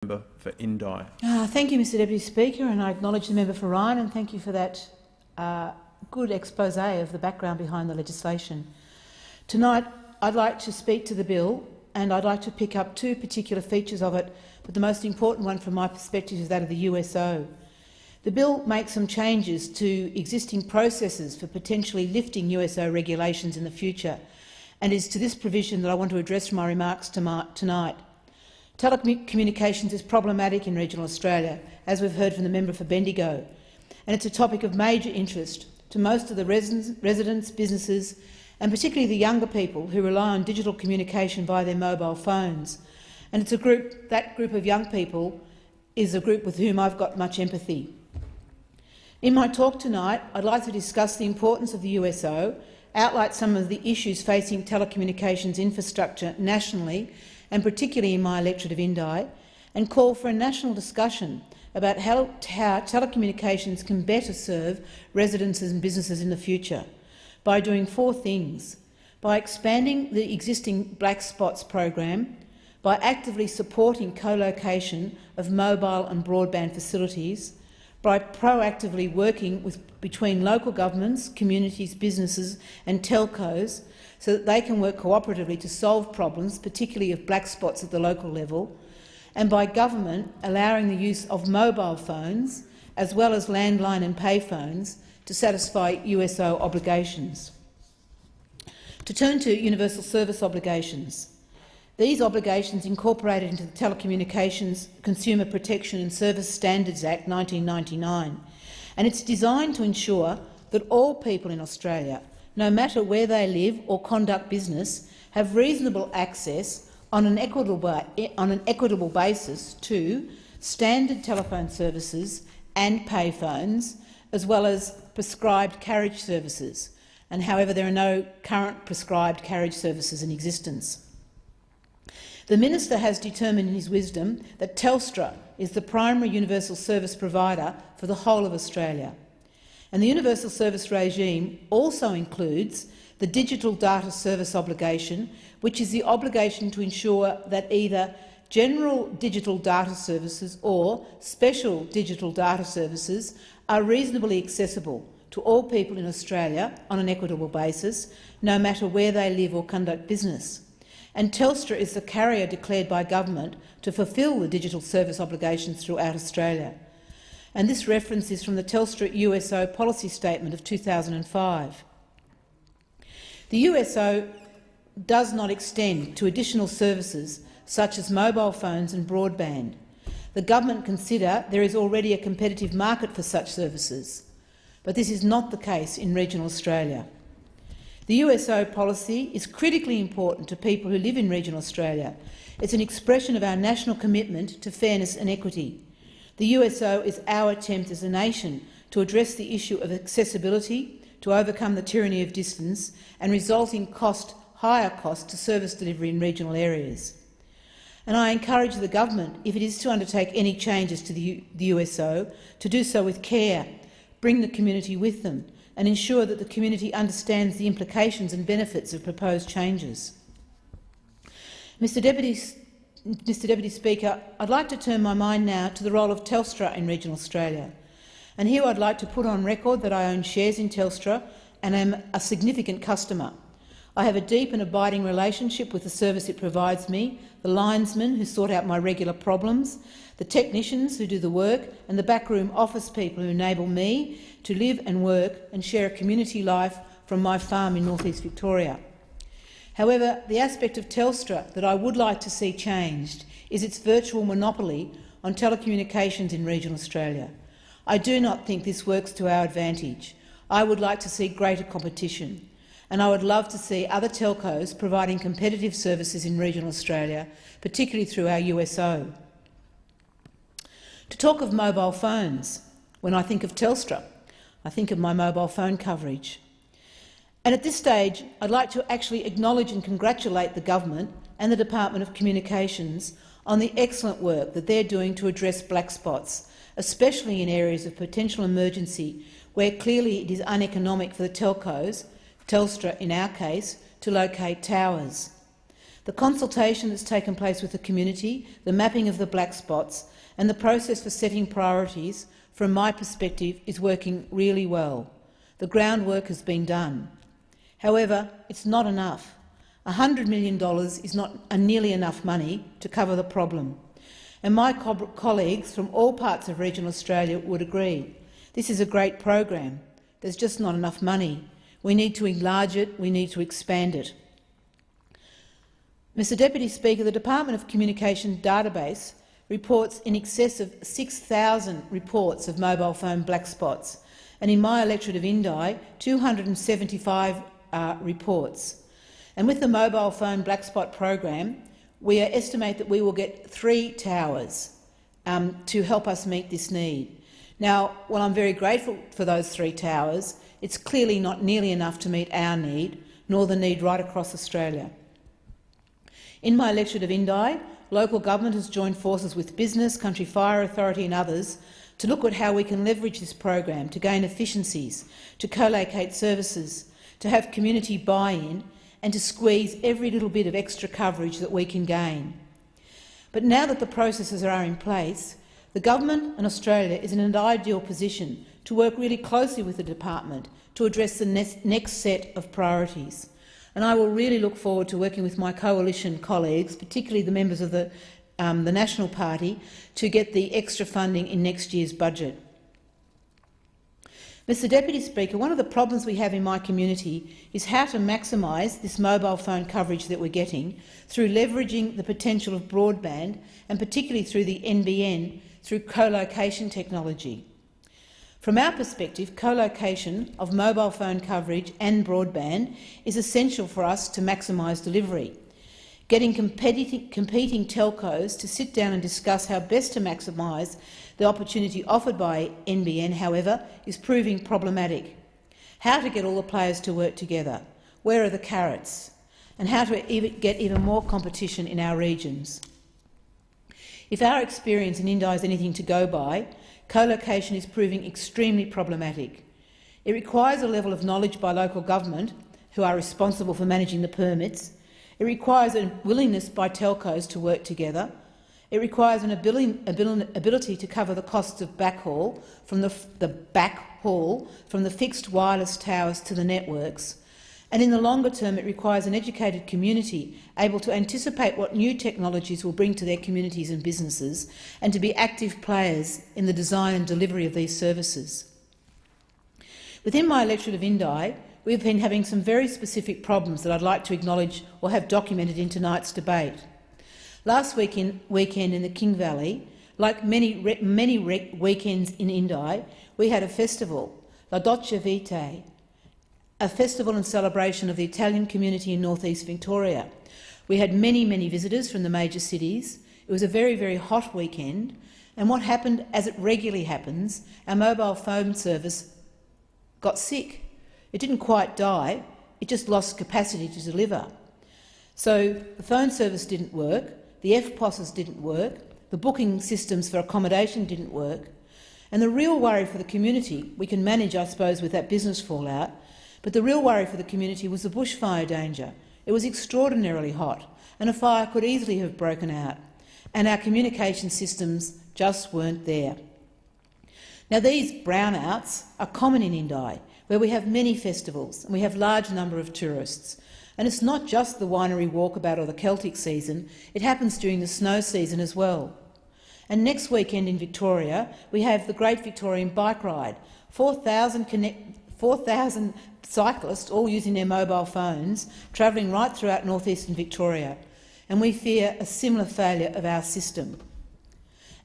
Member for Indi. Thank you, Mr Deputy Speaker, and I acknowledge the member for Ryan and thank you for that good expose of the background behind the legislation. Tonight I'd like to speak to the bill and I'd like to pick up two particular features of it, but the most important one from my perspective is that of the USO. The bill makes some changes to existing processes for potentially lifting USO regulations in the future, and it is to this provision that I want to address my remarks tonight. Telecommunications is problematic in regional Australia, as we've heard from the member for Bendigo, and it's a topic of major interest to most of the residents, businesses and particularly the younger people who rely on digital communication via their mobile phones. And it's that group of young people is a group with whom I've got much empathy. In my talk tonight, I'd like to discuss the importance of the USO, outline some of the issues facing telecommunications infrastructure nationally and particularly in my electorate of Indi, and call for a national discussion about how telecommunications can better serve residents and businesses in the future by doing four things: by expanding the existing Black Spots program, by actively supporting co-location of mobile and broadband facilities, by proactively working between local governments, communities, businesses and telcos so that they can work cooperatively to solve problems, particularly of black spots at the local level, and by government allowing the use of mobile phones as well as landline and payphones to satisfy USO obligations. To turn to universal service obligations. These obligations incorporated into the Telecommunications Consumer Protection and Service Standards Act 1999, and it's designed to ensure that all people in Australia, no matter where they live or conduct business, have reasonable access on an equitable basis to standard telephone services and payphones, as well as prescribed carriage services. And however, there are no current prescribed carriage services in existence. The Minister has determined in his wisdom that Telstra is the primary universal service provider for the whole of Australia. And the universal service regime also includes the digital data service obligation, which is the obligation to ensure that either general digital data services or special digital data services are reasonably accessible to all people in Australia on an equitable basis, no matter where they live or conduct business. And Telstra is the carrier declared by government to fulfil the digital service obligations throughout Australia. And this reference is from the Telstra USO policy statement of 2005. The USO does not extend to additional services such as mobile phones and broadband. The government consider there is already a competitive market for such services, but this is not the case in regional Australia. The USO policy is critically important to people who live in regional Australia. It's an expression of our national commitment to fairness and equity. The USO is our attempt as a nation to address the issue of accessibility, to overcome the tyranny of distance and resulting higher cost to service delivery in regional areas. And I encourage the government, if it is to undertake any changes to the USO, to do so with care, bring the community with them and ensure that the community understands the implications and benefits of proposed changes. Mr Deputy Speaker, I'd like to turn my mind now to the role of Telstra in regional Australia. And here I'd like to put on record that I own shares in Telstra and am a significant customer. I have a deep and abiding relationship with the service it provides me, the linesmen who sort out my regular problems, the technicians who do the work and the backroom office people who enable me to live and work and share a community life from my farm in North East Victoria. However, the aspect of Telstra that I would like to see changed is its virtual monopoly on telecommunications in regional Australia. I do not think this works to our advantage. I would like to see greater competition, and I would love to see other telcos providing competitive services in regional Australia, particularly through our USO. To talk of mobile phones, when I think of Telstra, I think of my mobile phone coverage. And at this stage, I'd like to actually acknowledge and congratulate the government and the Department of Communications on the excellent work that they're doing to address black spots, especially in areas of potential emergency where clearly it is uneconomic for the telcos, Telstra in our case, to locate towers. The consultation that's taken place with the community, the mapping of the black spots and the process for setting priorities, from my perspective, is working really well. The groundwork has been done. However, it's not enough. $100 million is not nearly enough money to cover the problem. And my colleagues from all parts of regional Australia would agree. This is a great program. There's just not enough money. We need to enlarge it. We need to expand it. Mr Deputy Speaker, the Department of Communication database reports in excess of 6,000 reports of mobile phone black spots, and in my electorate of Indi, 275 reports. And with the mobile phone black spot program, we estimate that we will get 3 towers to help us meet this need. Now, while I'm very grateful for those 3 towers, it's clearly not nearly enough to meet our need, nor the need right across Australia. In my electorate of Indi, local government has joined forces with business, Country Fire Authority and others to look at how we can leverage this program to gain efficiencies, to co-locate services, to have community buy-in and to squeeze every little bit of extra coverage that we can gain. But now that the processes are in place, the government and Australia is in an ideal position to work really closely with the department to address the next set of priorities. And I will really look forward to working with my coalition colleagues, particularly the members of the National Party, to get the extra funding in next year's budget. Mr Deputy Speaker, one of the problems we have in my community is how to maximise this mobile phone coverage that we're getting through leveraging the potential of broadband, and particularly through the NBN, through co-location technology. From our perspective, co-location of mobile phone coverage and broadband is essential for us to maximise delivery. Getting competing telcos to sit down and discuss how best to maximise the opportunity offered by NBN, however, is proving problematic. How to get all the players to work together, where are the carrots, and how to get even more competition in our regions. If our experience in Indi is anything to go by, co-location is proving extremely problematic. It requires a level of knowledge by local government, who are responsible for managing the permits. It requires a willingness by telcos to work together. It requires an ability to cover the costs of backhaul from the fixed wireless towers to the networks. And in the longer term, it requires an educated community able to anticipate what new technologies will bring to their communities and businesses, and to be active players in the design and delivery of these services. Within my electorate of Indi, we've been having some very specific problems that I'd like to acknowledge or have documented in tonight's debate. Last weekend in the King Valley, like many weekends in Indi, we had a festival, La Dolce Vita, a festival and celebration of the Italian community in northeast Victoria. We had many visitors from the major cities. It was a very hot weekend, and what happened, as it regularly happens, our mobile phone service got sick. It didn't quite die, it just lost capacity to deliver. So the phone service didn't work, the FPOSs didn't work, the booking systems for accommodation didn't work, and the real worry for the community, we can manage, I suppose, with that business fallout, but the real worry for the community was the bushfire danger. It was extraordinarily hot, and a fire could easily have broken out, and our communication systems just weren't there. Now, these brownouts are common in Indi, where we have many festivals and we have a large number of tourists. And it's not just the winery walkabout or the Celtic season, it happens during the snow season as well. And next weekend in Victoria, we have the Great Victorian Bike Ride, 4,000 cyclists, all using their mobile phones, travelling right throughout northeastern Victoria, and we fear a similar failure of our system.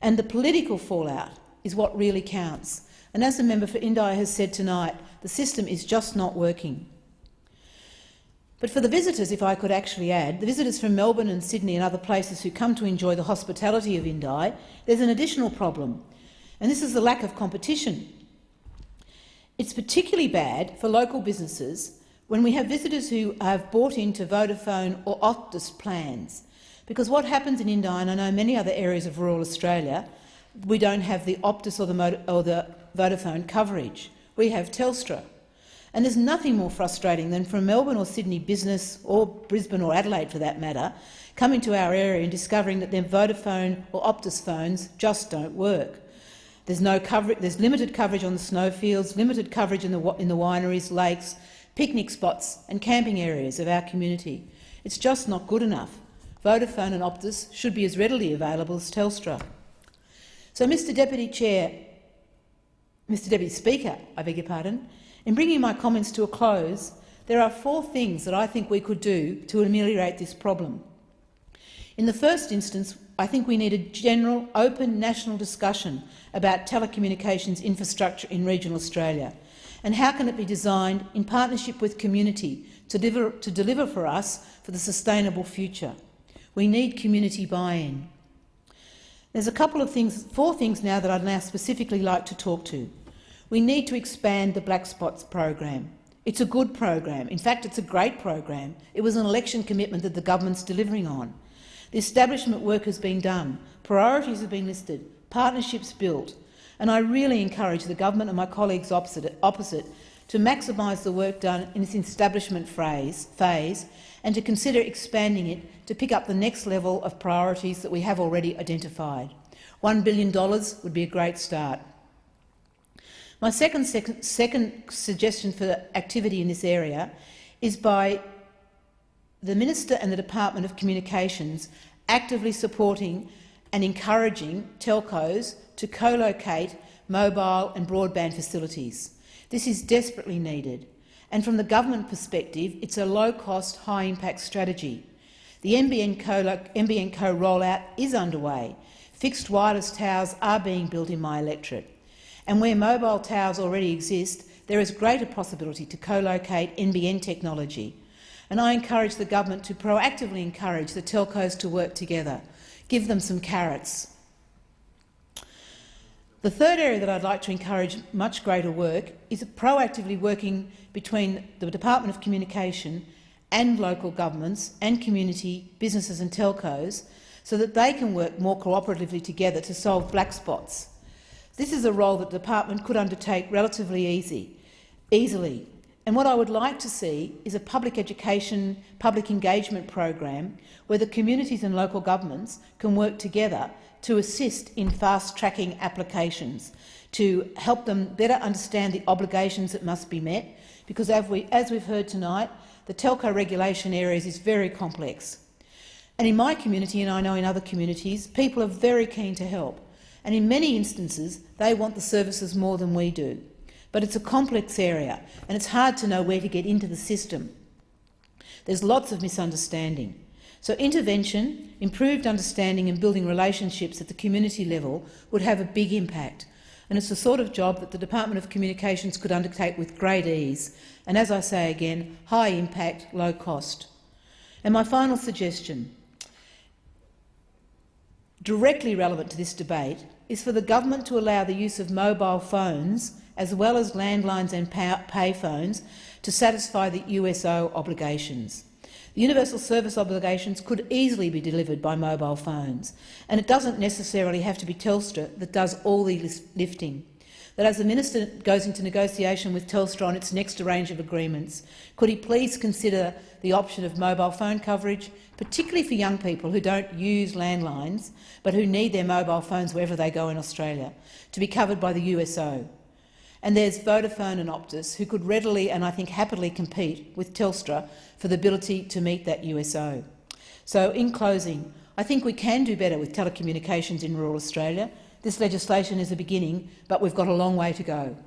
And the political fallout is what really counts. And as the member for Indi has said tonight, the system is just not working. But for the visitors, if I could actually add, the visitors from Melbourne and Sydney and other places who come to enjoy the hospitality of Indi, there's an additional problem, and this is the lack of competition. It's particularly bad for local businesses when we have visitors who have bought into Vodafone or Optus plans, because what happens in Indi, and I know many other areas of rural Australia, we don't have the Optus or the Vodafone coverage. We have Telstra. And there's nothing more frustrating than for a Melbourne or Sydney business, or Brisbane or Adelaide for that matter, coming to our area and discovering that their Vodafone or Optus phones just don't work. There's limited coverage on the snowfields, limited coverage in the wineries, lakes, picnic spots and camping areas of our community. It's just not good enough. Vodafone and Optus should be as readily available as Telstra. So, Mr Deputy Speaker, I beg your pardon, in bringing my comments to a close, there are 4 things that I think we could do to ameliorate this problem. In the first instance, I think we need a general, open national discussion about telecommunications infrastructure in regional Australia, and how can it be designed in partnership with community to deliver for us for the sustainable future. We need community buy-in. There's a couple of things, 4 things now that I'd now specifically like to talk to. We need to expand the Black Spots program. It's a good program. In fact, it's a great program. It was an election commitment that the government's delivering on. The establishment work has been done, priorities have been listed, partnerships built, and I really encourage the government and my colleagues opposite to maximise the work done in this establishment phase and to consider expanding it to pick up the next level of priorities that we have already identified. $1 billion would be a great start. My second suggestion for activity in this area is by the Minister and the Department of Communications actively supporting and encouraging telcos to co-locate mobile and broadband facilities. This is desperately needed, and from the government perspective, it's a low-cost, high-impact strategy. The NBN Co rollout is underway. Fixed wireless towers are being built in my electorate, and where mobile towers already exist, there is greater possibility to co-locate NBN technology. And I encourage the government to proactively encourage the telcos to work together, give them some carrots. The third area that I'd like to encourage much greater work is proactively working between the Department of Communication and local governments and community, businesses and telcos so that they can work more cooperatively together to solve black spots. This is a role that the department could undertake relatively easily. And what I would like to see is a public education, public engagement program where the communities and local governments can work together to assist in fast-tracking applications, to help them better understand the obligations that must be met, because as we've heard tonight, the telco regulation areas is very complex. And in my community, and I know in other communities, people are very keen to help. And in many instances, they want the services more than we do. But it's a complex area, and it's hard to know where to get into the system. There's lots of misunderstanding. So intervention, improved understanding and building relationships at the community level would have a big impact. And it's the sort of job that the Department of Communications could undertake with great ease. And as I say again, high impact, low cost. And my final suggestion, directly relevant to this debate, is for the government to allow the use of mobile phones as well as landlines and payphones to satisfy the USO obligations. The universal service obligations could easily be delivered by mobile phones, and it doesn't necessarily have to be Telstra that does all the lifting. That as the Minister goes into negotiation with Telstra on its next range of agreements, could he please consider the option of mobile phone coverage, particularly for young people who don't use landlines but who need their mobile phones wherever they go in Australia, to be covered by the USO. And there's Vodafone and Optus who could readily and I think happily compete with Telstra for the ability to meet that USO. So in closing, I think we can do better with telecommunications in rural Australia. This legislation is a beginning, but we've got a long way to go.